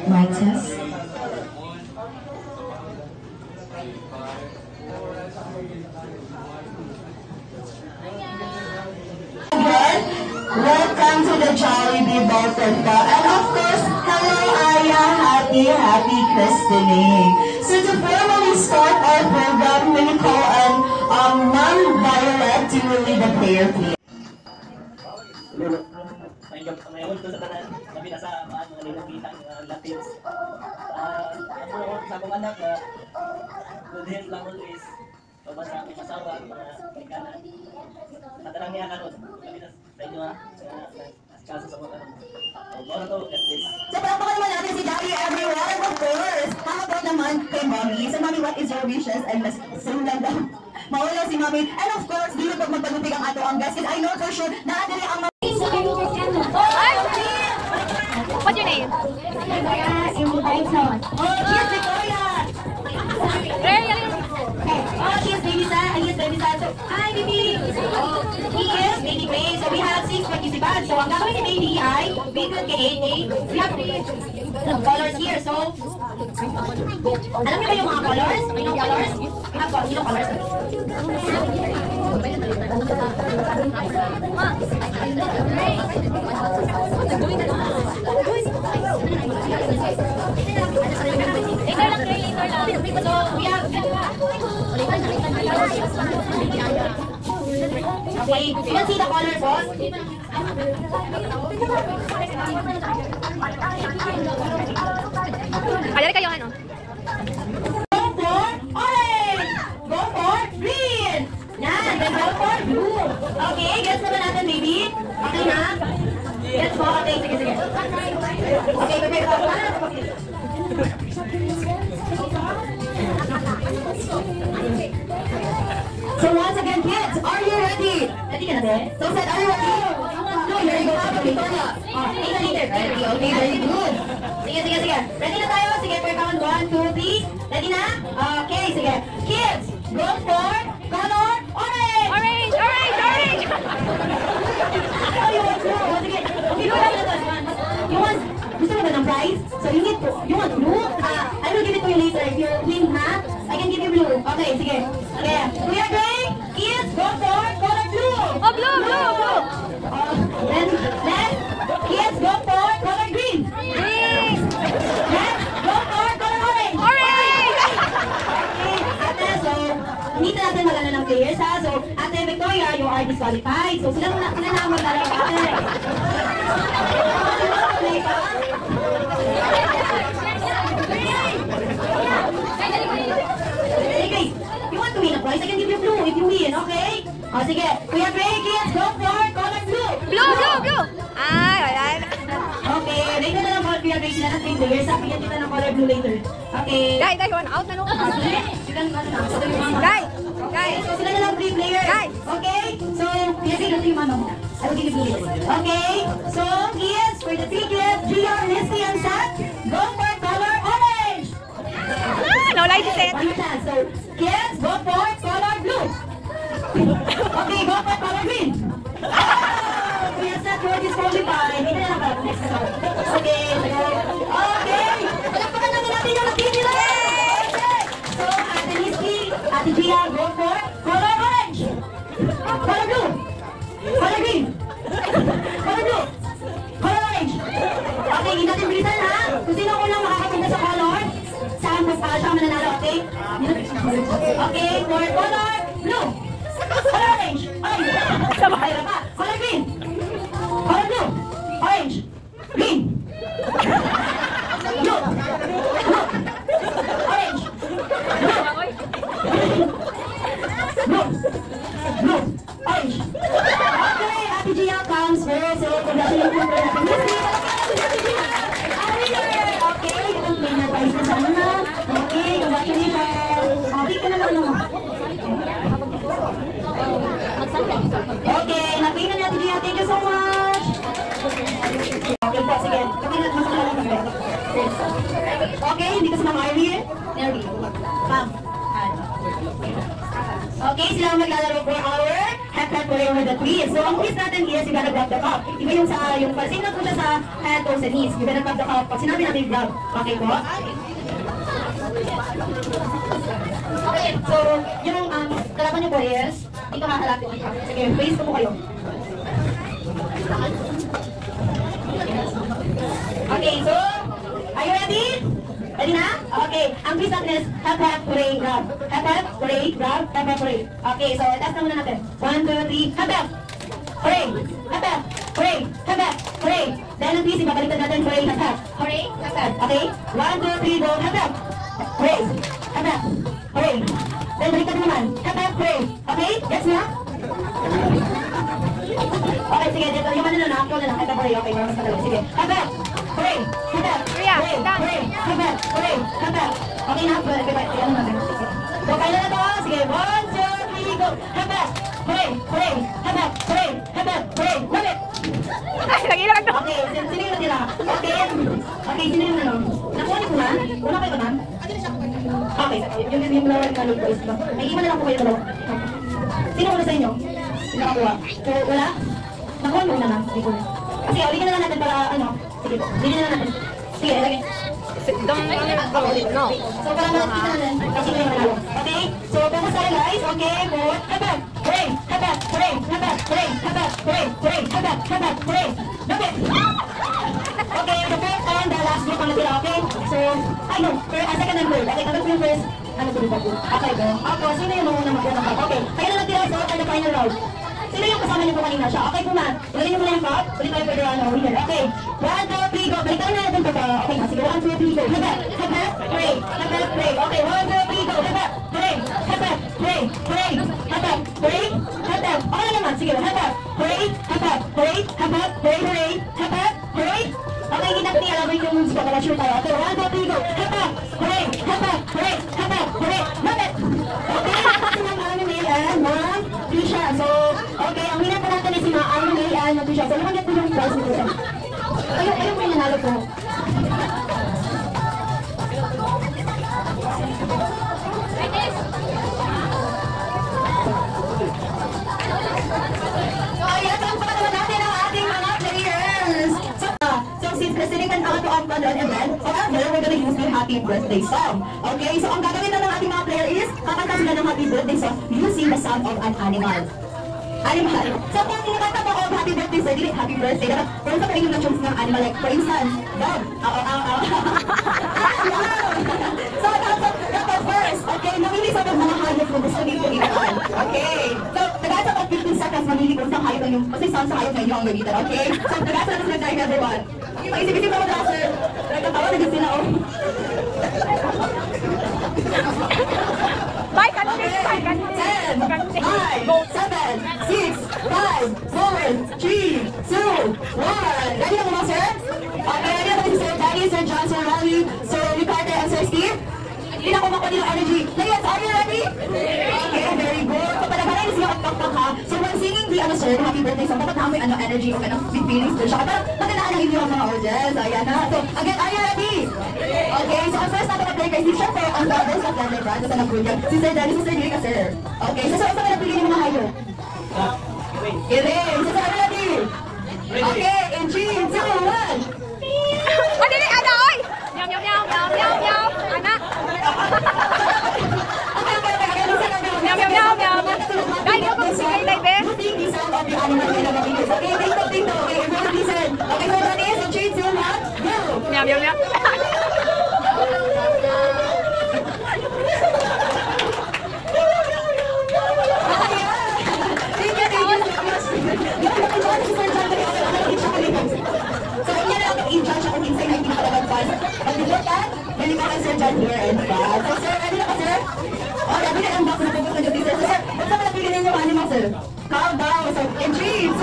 Mic test. Welcome to the Jollibee Baltanta. And of course, hello Aya, happy christening. So to formally start our program, we will call on Ma'am Violet to lead the prayer, please. Ngayon ito sa tanan, sabi na sa mga nilapitan, Latins. Ako sa akong anak na good health lang always. Pabasa ang kasawa, mga pagkanan. Natarang niya karon, sabi na sa inyo kaso sa mga tanong. Mora to, at least. So palakpakan naman natin si Daddy everyone, of course. How about naman kay Mommy? So Mommy, what is your wishes? And soon lang daw. Mawala si Mommy. And of course, dito pag magpagupig ang ato ang guest. And I know for sure na atin ang What's your name? Here's Victoria! Oh, here's Baby Sa. Here's Baby Sa. So, hi, Baby! He is Baby Gray. So, we have 6 participants. So, ang gagawin ni Baby ay Baby K8. We have 3 colors here. So, alam niyo ba yung mga colors? May yung colors? We have yung colors. Okay, you can see the colors, boss. Kaya kayo ano? Go for orange! Go for green! Yan, then go for blue. Okay, gets naman natin, baby. Okay na? Gets mo? Okay, sige. Okay, prepare. So once again, kids, are you ready? Ready ka na ba? So said, are you ready? No, here you go. Victoria. Ready. Okay, very good. Sige. Ready na tayo? Sige, per count. 1, 2, 3. Ready na? Okay, sige. Kids, go for color orange! Orange! Oh, you want blue? Sige. Okay, go lang na to. You want, gusto mo ba ng prize? So you want blue? I will give it to you later. If you win, ha? I can give you blue. Okay, sige. Okay, we are going. Kids, go for color blue. Oh, blue! Then, kids, go for color green. Green! Then, go for color orange. Orange! Okay, ate, so, hindi na natin magana ng players, ha? So, ate Victoria, you are disqualified. So, sila na maglalaro, ate. Okay, you want to win a prize? I can give you blue if you win, okay? O, sige. We are ready, kids. Go for color blue. Blue! Ayan. Okay, later na lang call. We are ready na ng 3 players. Bigyan kita ng color blue later. Okay. Guys, one out na no? Sige. Guys! So, sila na lang 3 players. Guys! Okay? So, pinagay natin yung mama mo. I will give you blue later. Okay? So, kids, for the 3 kids, Gia, Misty, and Sat, go for color orange. No light set. One more chance. So, kids, go for color blue. Okay, go for color green. Kuya Sat, you are disqualified. Hindi na lang pala. Next na. Okay, okay. Palakpakan namin natin yung nagtitila. So, Ate Misty, Ate Gia, go for color orange. Color blue. Color green. Color blue. Color orange. Okay, hindi natin bilisan ha. Kung sino unang makakapunta sa color, siya mananalo, okay? Okay, for color blue. Color orange. Orange. Sabay na pa. Color green. Color blue. Orange. Green. Blue. Orange. Blue. Blue. Orange. Okay, Ate Gia comes first. So, congratulations for Ate Misty. Okay, yung winner prize na sana na. Okay, congratulations. Okay ka naman naman. Okay, nakita niya Ate Gia. Thank you so much. Okay po, sige. Okay, hindi ka sa Mama Irene. There we go. Ma'am. Okay, sila ang maglalaro for our hat playing with the quiz. So, ang quiz natin is you gotta grab the cup. Iba yung sa, yung pasin na po siya sa hat or sa knees. You gotta grab the cup. Pag sinabi natin grab, okay po? Okay, so, yung kalaban niyo po is, ito hahalapin ko siya. Sige, face ko po kayo. Okay, so, are you ready? Ready na? Okay, ang quiz natin is hat, hooray, grab. Hat, hooray, grab, hat, hooray. Okay, so, taas na muna natin. 1, 2, 3, hat, hooray, hat, hooray, hat, hooray. Then ang quiz, ibabaliktad natin, hooray, hat, hooray, hat. Okay, 1, 2, 3, go, hat, hooray, hat, hooray. Then baliktad naman, hat, hooray. Okay, gets na? Okay, sige, dito, yung ano na, ako na lang, hat, hooray. Okay, mas madali. Sige, hat, hooray, hat, hooray, hooray, hat, hooray, hat. Okay na, ano natin. So, kaya na to, sige, 1, 2, 3, go, hat, hooray, hooray, hat, hooray, hat, hooray, love it! Ay, nag-ilang to. Okay, sino yung natira? Okay, okay, sino yung ano? Nakuha niyo po na? Una kayo ba na? Okay, yung lower color ko is ba? May iwan na lang po kayo dalawa. Sino muna sa inyo? Sino nakakuha? So, wala? Nakuha niyo na lang, hindi ko na. Kasi, ulitin na lang natin para, ano, sige, ulitin na lang natin. Sige, ilagay. No. So, para makikita natin, kasi kayo manalo. Okay? So, focus tayo guys. Okay, good. Habat, hooray, habat, hooray, habat, hooray, habat, hooray, hooray, habat, habat, hooray. Dapat! Okay, the first and the last group ang natira, okay? So, I know, second and third. Okay, tanggap yung first. Ano po dito? Okay, go. Ako, sino yung muna mag-unang cup? Okay, kaya na natira so, for the final round. Sino yung kasama niyo po kanina siya? Okay po man. Ulitin niyo muna yung cup. Ulit tayo for the winner. Okay, 1, 2, 3, go. Balikan na natin ito. Okay, sige, 1, 2, 3, go. Habat, habat, hooray, habat, hooray. Okay, 1, 2, 3, go. Habat, hooray, habat, hooray, hooray, habat, hooray, habat. Okay na naman, sige, habat, hooray, habat, hooray, habat, hooray, hooray, habat, hooray. Okay, hindi natin alam yung moves ko. Kaya sure tayo. Okay, 1, 2, 3, go. Habat, hooray, habat, hooray, habat, hooray, love it. Okay, kasi ng anime and one, Trisha. So, okay, ang winner po natin is si mga anime and Trisha. So, naman po yung prize nito siya. Ayun po yung nanalo po. So, ayan, ang pagkakaroon natin ang ating mga players. So, since presenting ang to ang Padron event, we're gonna use the happy birthday song. Okay, so ang gagawin na ng ating mga player is, kakanta sila ng happy birthday song using the sound of an animal. Animal. So, kung kinakanta mo of happy birthday song, dili happy birthday, dapat kung sa pwede yung choose ng animal, like for instance, dog. So, dapat first, okay, namili sa mga hayop kung gusto dito iwan. Okay. So, nagasa pag 15 seconds, mamili kung saan hayop na yung, kasi sound sa hayop na yung gamitan, okay? So, nagasa na sila time everyone. Isip-isip naman na, sir. Nagkatawa na gusto na, oh. Bye, kanti. 10, 9, 7, 6, 5, 4, 3, 2, 1. Ready na mo ba, sir? Okay, ready na ba si Sir Danny, Sir John, Sir Rally, Sir Ricardo, and Sir Steve? Hindi na kumakuha nila energy. Players, are you ready? Okay, very good. So, pala-pala siya ang ha. So, when singing the sir, happy birthday song, dapat na may energy o kanang big feelings doon siya. Pero, magandaan ang inyo mga audience. Ayan na. So, again, are you ready? Okay, so ang first natin na-play kay si Siyempre, ang brothers of Leonard Brand, sa nag-group si Sir Danny, si Sir Diri, sir. Okay, so saan ka napili ng mga hayo? Iring. So, saan ready? Okay, in 3, 2, 1. Madali, ano, oy! Meow, meow, meow, meow, meow, meow. Anak. Meow, meow, meow, meow. Dahil ko kung sige, like this. Okay, dito. Okay, everyone listen. Okay, so that is in 3, 2, 1, go! Meow, meow, meow. So, yan ang i-judge ako minsan na hindi nakalagpas. Pag look at, galing ka Sir John here and bad. So, sir, ready na ka, sir? O, ready na ang box na pupunta dyan, sir. So, sir, ba't sa malapili ninyo animal, sir? Calm down. So, in 3, 2, 1.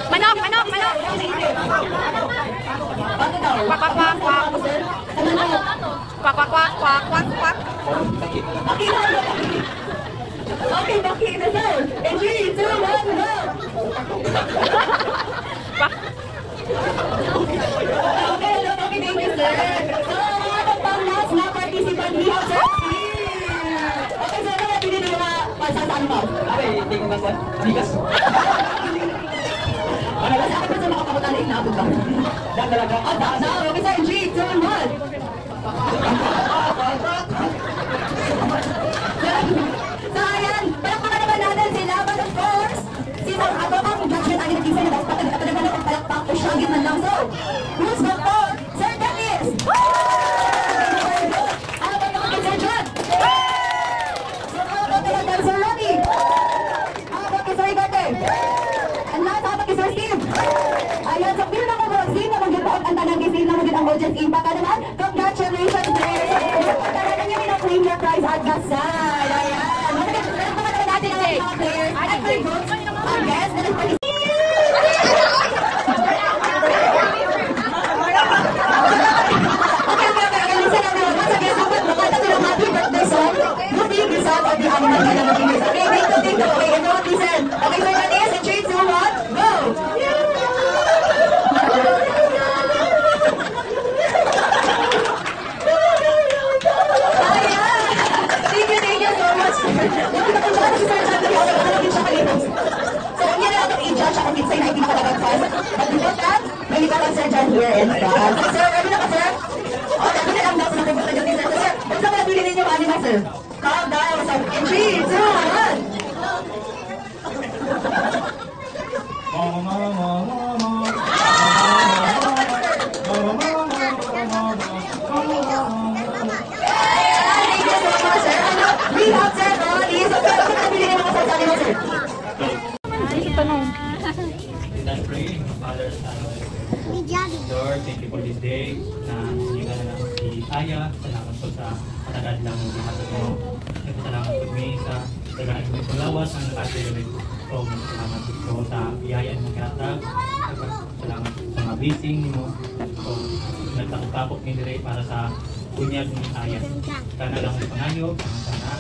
Manok, manok, manok. Kwak, kwak, kwak, kwak. Kwak, kwak, kwak, kwak, kwak, kwak. Okay, baki na sir. In 3, 2, 1, go! Kwak. Okay, thank you sir. So, mga pang-last na participant, we have sir. Okay, sir, kaya pili nyo na pasasaan mo. Ay, hindi ko nasa bigas. Ano ba sa akin sa makapakutan na inaabot ba? Dahil talaga. Okay sir, in 3, 2, 1. So, ayan, palakpakan naman natin sila, but of course, sinang ako ang judgment ang nagkisa na dapat naman ng palakpak o siya man lang. So, who's the four? Sir Dennis! How about naman kay Sir John? So, how about naman kay Sir Ronnie? How about kay Sir Igate? And last, how about kay Sir Steve? Ayan, so clear na ko bro, Steve na mag-ipaot ang tanang gising na mag-it ang audience impact ka naman. Congratulations, players! Talaga niyo minaklaim your prize at the side. Ayan. Palakpakan naman natin ang mga players. At for groups, our guests na nagparticipate. Here in front. Sir, ready na ka, sir? Oh, ready na lang daw sa nakikita nyo, sir. Sir, huwag sa mga pili ninyo anima, sir. Calm down. So, in 3, 2, 1. We have sir, Ronnie. So, pero kung nabili ninyo mga sir sa anima, sir. Let's pray, Father, Lord, thank you for this day na hindi ka na si Aya. Salamat po sa katagad lang ng lahat mo. Salamat po kami sa tagaan mo sa lawas ang nakasirin ko. Salamat po sa biyayaan mo katag. Salamat sa mga blessing mo. So, nagtakot-takot ni Dire para sa bunyag ni Aya. Kana lang ang pangayo. Sana.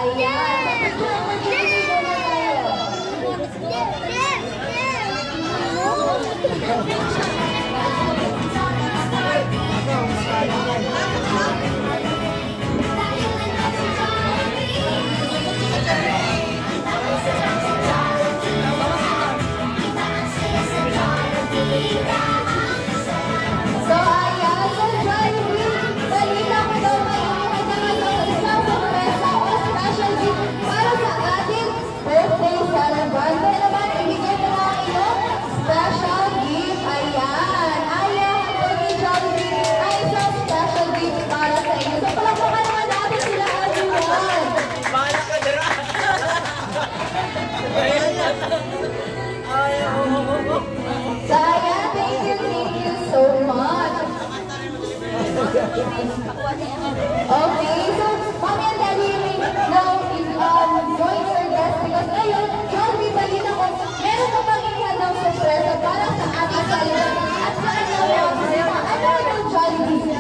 Amen. Okay, so Mommy and Daddy now join your guest because ngayon, Jollibee balita ko, meron ka bang ihandang surpresa para sa ating celebrity at sa kanyang mga kasama. Ano yung Jollibee?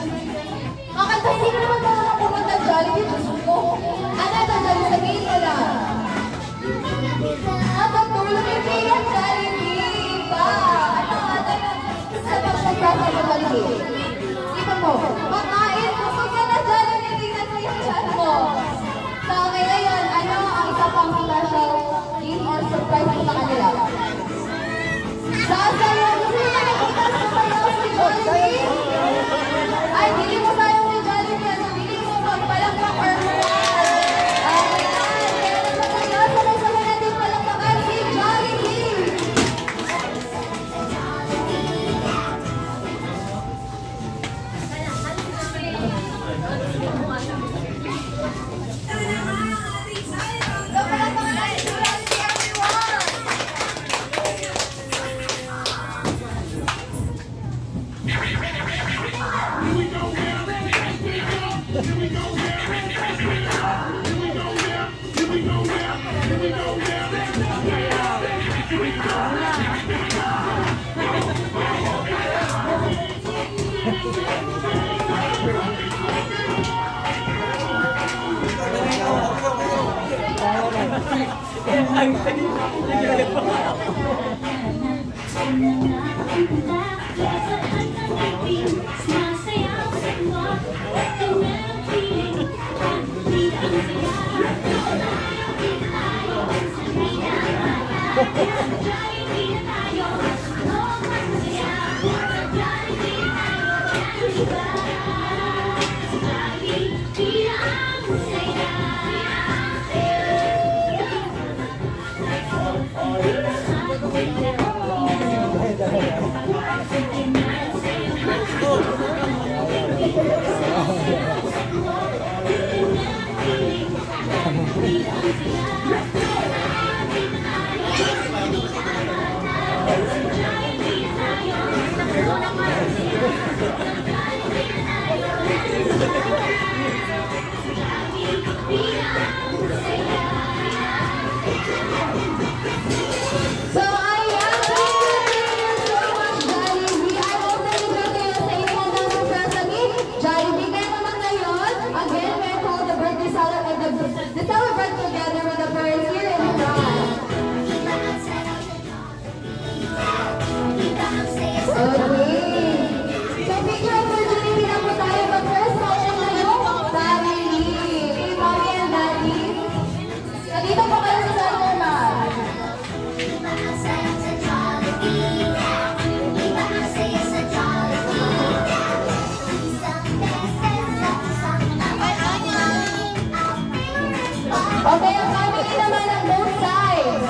Okay, ang family naman ng both sides.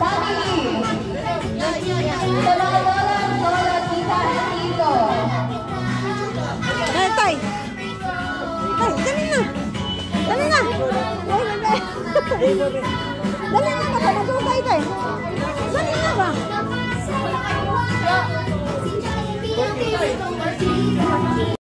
Family. Sa mga lola, tita, at tito. Tay! Tay, dali na! Dali na! Dali na ka, matutay tay! Dali na ba?